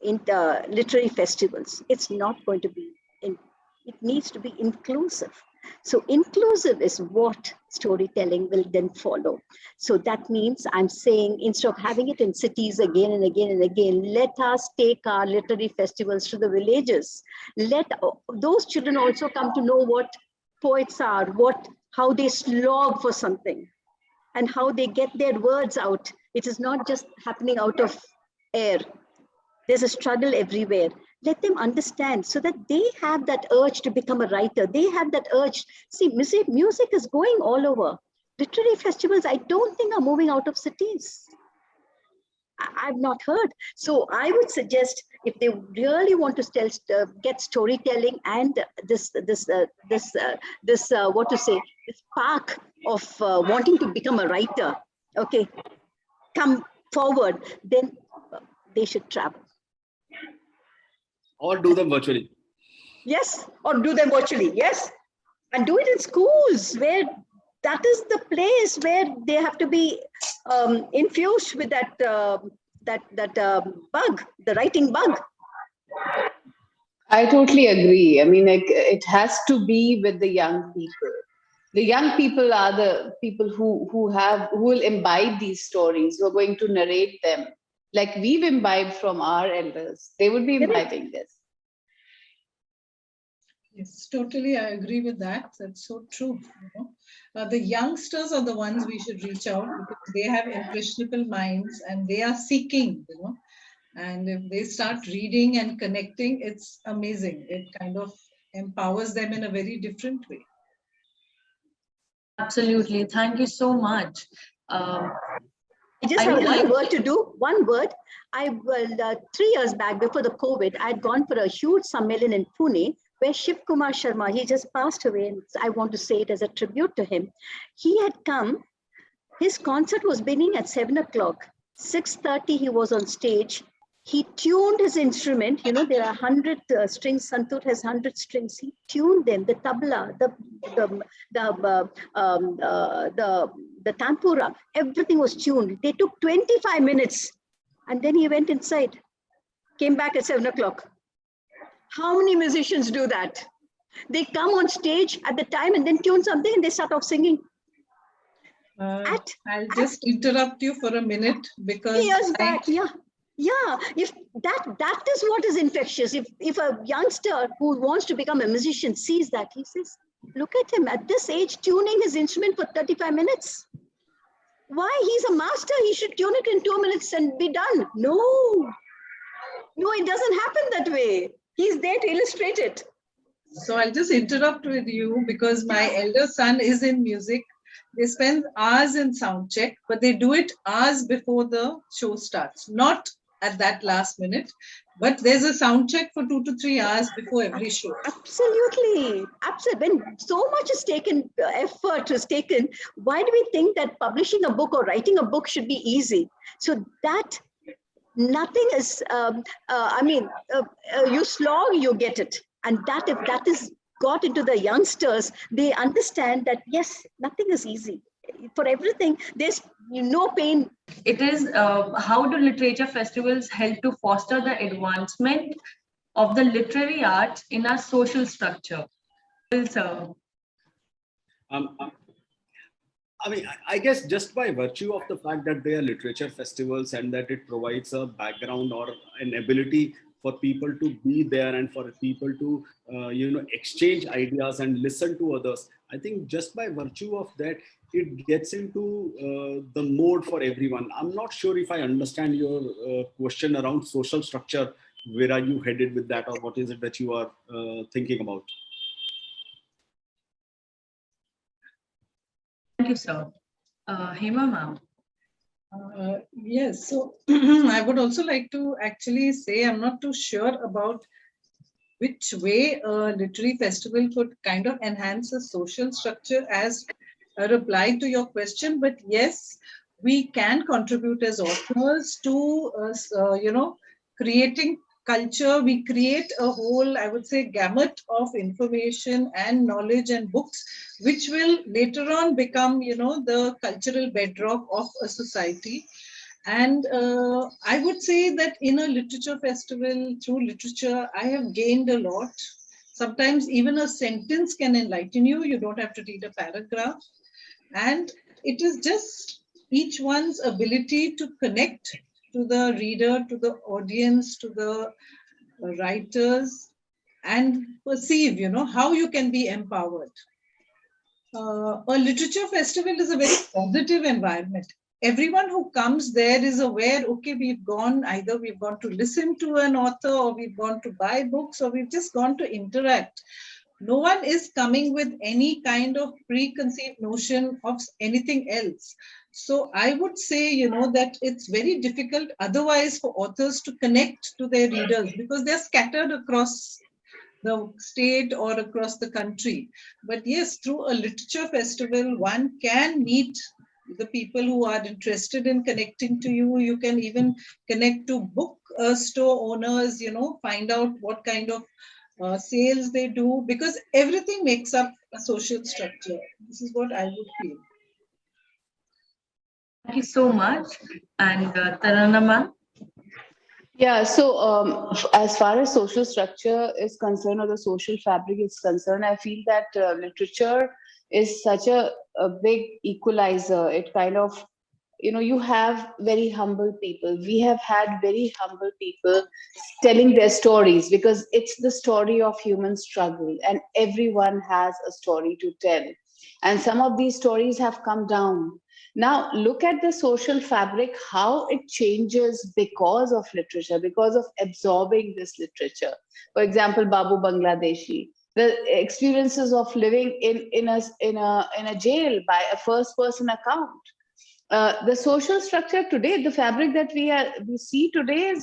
literary festivals, it's not going to be, it needs to be inclusive. So inclusive is what storytelling will then follow. So that means I'm saying, instead of having it in cities again and again and again, let us take our literary festivals to the villages. Let those children also come to know what poets are, how they slog for something, and how they get their words out. It is not just happening out of air. There's a struggle everywhere. Let them understand, so that they have that urge to become a writer. They have that urge. See, music is going all over. Literary festivals, I don't think, are moving out of cities. I've not heard. So I would suggest, if they really want to get storytelling and this spark of wanting to become a writer, okay, come forward, then they should travel. Or do them virtually. Yes, or do them virtually. Yes, and do it in schools, where that is the place where they have to be infused with that bug, the writing bug. I totally agree. I mean, like, it has to be with the young people. The young people are the people who will imbibe these stories, who are going to narrate them. Like we've imbibed from our elders. They would be imbibing this. Yes, totally. I agree with that. That's so true. The youngsters are the ones we should reach out, because they have impressionable minds and they are seeking, And if they start reading and connecting, it's amazing. It kind of empowers them in a very different way. Absolutely. Thank you so much. Um, I just I have would one like- word to do. One word. 3 years back, before the COVID, I'd gone for a huge sammelan in Pune where Shiv Kumar Sharma, he just passed away, and I want to say it as a tribute to him. He had come. His concert was beginning at 7 o'clock. 6:30, he was on stage. He tuned his instrument. You know, there are 100 strings. Santoor has 100 strings. He tuned them. The tabla, the tampura, everything was tuned. They took 25 minutes, and then he went inside. Came back at 7 o'clock. How many musicians do that? They come on stage at the time and then tune something and they start off singing. I'll just interrupt you for a minute because Years back, yeah. If that is what is infectious. If a youngster who wants to become a musician sees that, he says, "Look at him at this age tuning his instrument for 35 minutes. Why? He's a master. He should tune it in 2 minutes and be done." No, it doesn't happen that way. He's there to illustrate it. So I'll just interrupt with you because my elder son is in music. They spend hours in sound check, but they do it hours before the show starts, not at that last minute, but there's a sound check for 2 to 3 hours before every show. Absolutely. When so much is taken, effort is taken, why do we think that publishing a book or writing a book should be easy? So that nothing is, you slog, you get it. And that if that is got into the youngsters, they understand that, yes, nothing is easy. For everything, there's no pain. It is how do literature festivals help to foster the advancement of the literary arts in our social structure? Sir. I guess just by virtue of the fact that they are literature festivals and that it provides a background or an ability for people to be there and for people to, exchange ideas and listen to others. I think just by virtue of that, it gets into the mode for everyone. I'm not sure if I understand your question around social structure. Where are you headed with that, or what is it that you are thinking about? Thank you, sir. Hemma, ma'am. Yes, so I would also like to actually say I'm not too sure about which way a literary festival could kind of enhance the social structure as a reply to your question. But yes, we can contribute as authors to, creating culture. We create a whole, I would say, gamut of information and knowledge and books, which will later on become, the cultural bedrock of a society. And I would say that in a literature festival, through literature, I have gained a lot. Sometimes even a sentence can enlighten you. You don't have to read a paragraph. And it is just each one's ability to connect to the reader, to the audience, to the writers, and perceive, how you can be empowered. A literature festival is a very positive environment. Everyone who comes there is aware, okay, either we've gone to listen to an author, or we've gone to buy books, or we've just gone to interact. No one is coming with any kind of preconceived notion of anything else. So I would say, that it's very difficult otherwise for authors to connect to their readers because they're scattered across the state or across the country. But yes, through a literature festival, one can meet the people who are interested in connecting to you. You can even connect to book store owners, find out what kind of sales they do, because everything makes up a social structure. This is what I would feel. Thank you so much. And Tarana, ma'am. Yeah, so as far as social structure is concerned, or the social fabric is concerned, I feel that literature is such a big equalizer. It kind of, you have very humble people. We have had very humble people telling their stories because it's the story of human struggle, and everyone has a story to tell. And some of these stories have come down. Now, look at the social fabric, how it changes because of literature, because of absorbing this literature. For example, Babu Bangladeshi, the experiences of living in a jail by a first person account. The social structure today, the fabric that we see today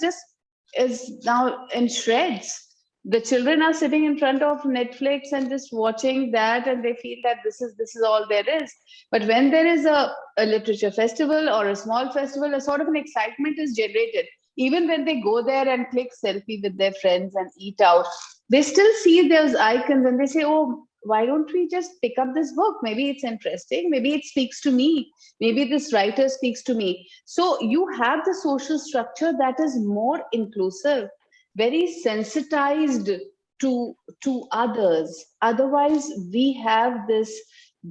is now in shreds. The children are sitting in front of Netflix and just watching that, and they feel that this is all there is. But when there is a literature festival or a small festival, a sort of an excitement is generated. Even when they go there and click selfie with their friends and eat out, they still see those icons and they say, oh, why don't we just pick up this book? Maybe it's interesting. Maybe it speaks to me. Maybe this writer speaks to me. So you have the social structure that is more inclusive, very sensitized to others. Otherwise, we have this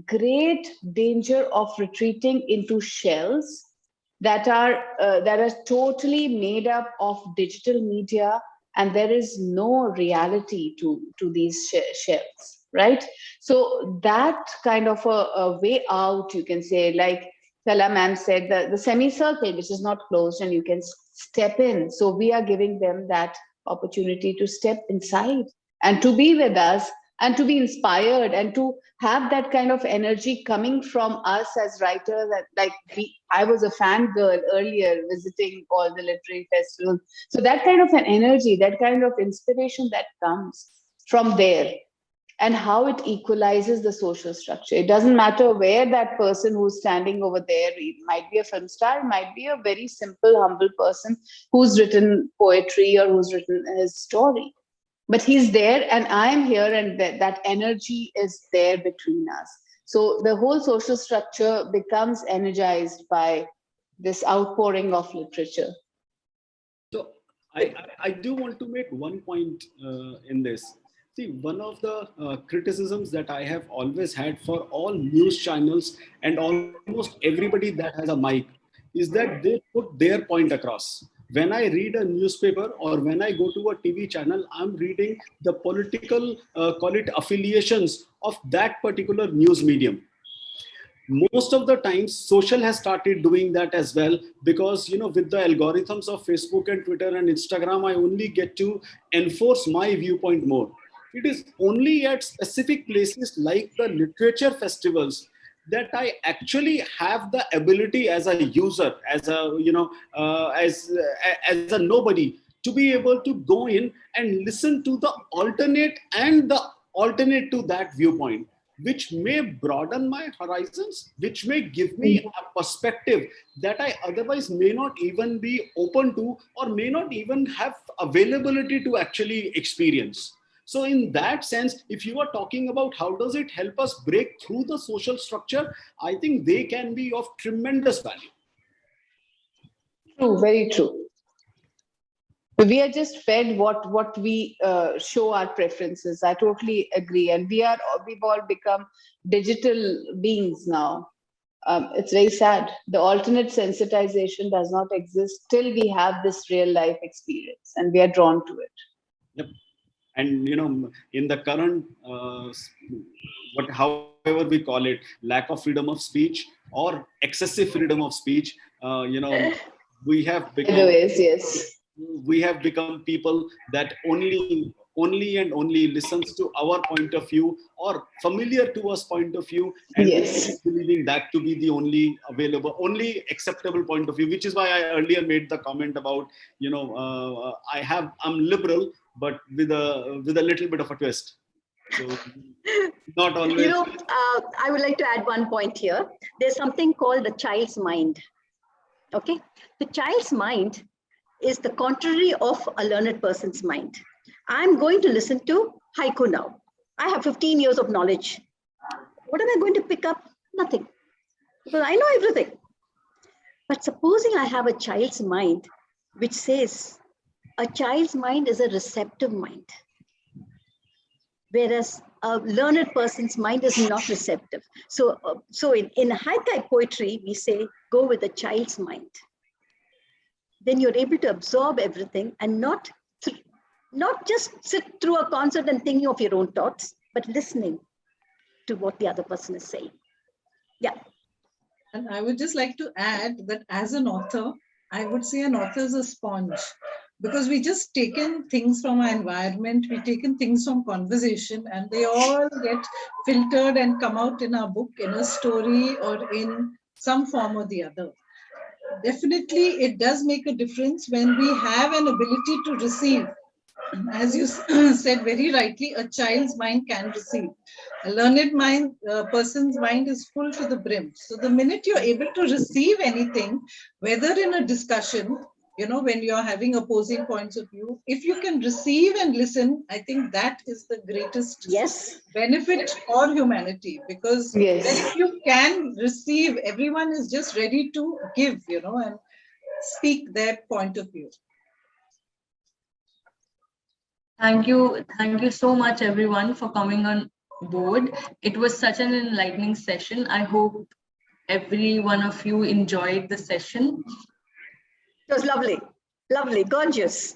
great danger of retreating into shells that are totally made up of digital media, and there is no reality to these shells, right? So that kind of a way out, you can say, like Kala ma'am said, the semicircle which is not closed and you can step in. So we are giving them that opportunity to step inside and to be with us and to be inspired and to have that kind of energy coming from us as writers. Like I was a fangirl earlier visiting all the literary festivals. So that kind of an energy, that kind of inspiration that comes from there, and how it equalizes the social structure. It doesn't matter where that person who's standing over there, it might be a film star, it might be a very simple, humble person who's written poetry or who's written his story. But he's there and I'm here, and that energy is there between us. So the whole social structure becomes energized by this outpouring of literature. So I do want to make one point in this. See, one of the criticisms that I have always had for all news channels and almost everybody that has a mic is that they put their point across. When I read a newspaper or when I go to a TV channel, I'm reading the political, call it affiliations of that particular news medium. Most of the times social has started doing that as well, because with the algorithms of Facebook and Twitter and Instagram, I only get to enforce my viewpoint more. It is only at specific places like the literature festivals that I actually have the ability as a user, as a as a nobody, to be able to go in and listen to the alternate to that viewpoint, which may broaden my horizons, which may give me a perspective that I otherwise may not even be open to, or may not even have availability to actually experience. So in that sense, if you are talking about how does it help us break through the social structure, I think they can be of tremendous value. True, very true. We are just fed what we show our preferences. I totally agree, and we've all become digital beings now. It's very sad. The alternate sensitization does not exist till we have this real life experience, and we are drawn to it. Yep. And in the current however we call it, lack of freedom of speech or excessive freedom of speech, we have become Yes. We have become people that only and only listens to our point of view or familiar to us point of view, and yes, believing that to be the only available, only acceptable point of view, which is why I earlier made the comment about I'm liberal, but with a little bit of a twist. So not always. I would like to add one point here. There's something called the child's mind. Okay, the child's mind is the contrary of a learned person's mind. I'm going to listen to haiku now. I have 15 years of knowledge. What am I going to pick up? Nothing, because I know everything. But supposing I have a child's mind, which says a child's mind is a receptive mind, whereas a learned person's mind is not receptive. So in haiku poetry, we say, go with a child's mind. Then you're able to absorb everything and not just sit through a concert and thinking of your own thoughts, but listening to what the other person is saying. Yeah. And I would just like to add that as an author, I would say an author is a sponge, because we just taken things from our environment, we taken things from conversation, and they all get filtered and come out in our book, in a story, or in some form or the other. Definitely, it does make a difference when we have an ability to receive. As you said very rightly, a child's mind can receive. A learned mind, person's mind is full to the brim. So the minute you're able to receive anything, whether in a discussion, when you're having opposing points of view, if you can receive and listen, I think that is the greatest benefit for humanity. Because then if you can receive, everyone is just ready to give, and speak their point of view. Thank you so much, everyone, for coming on board. It was such an enlightening session. I hope every one of you enjoyed the session. It was lovely, gorgeous.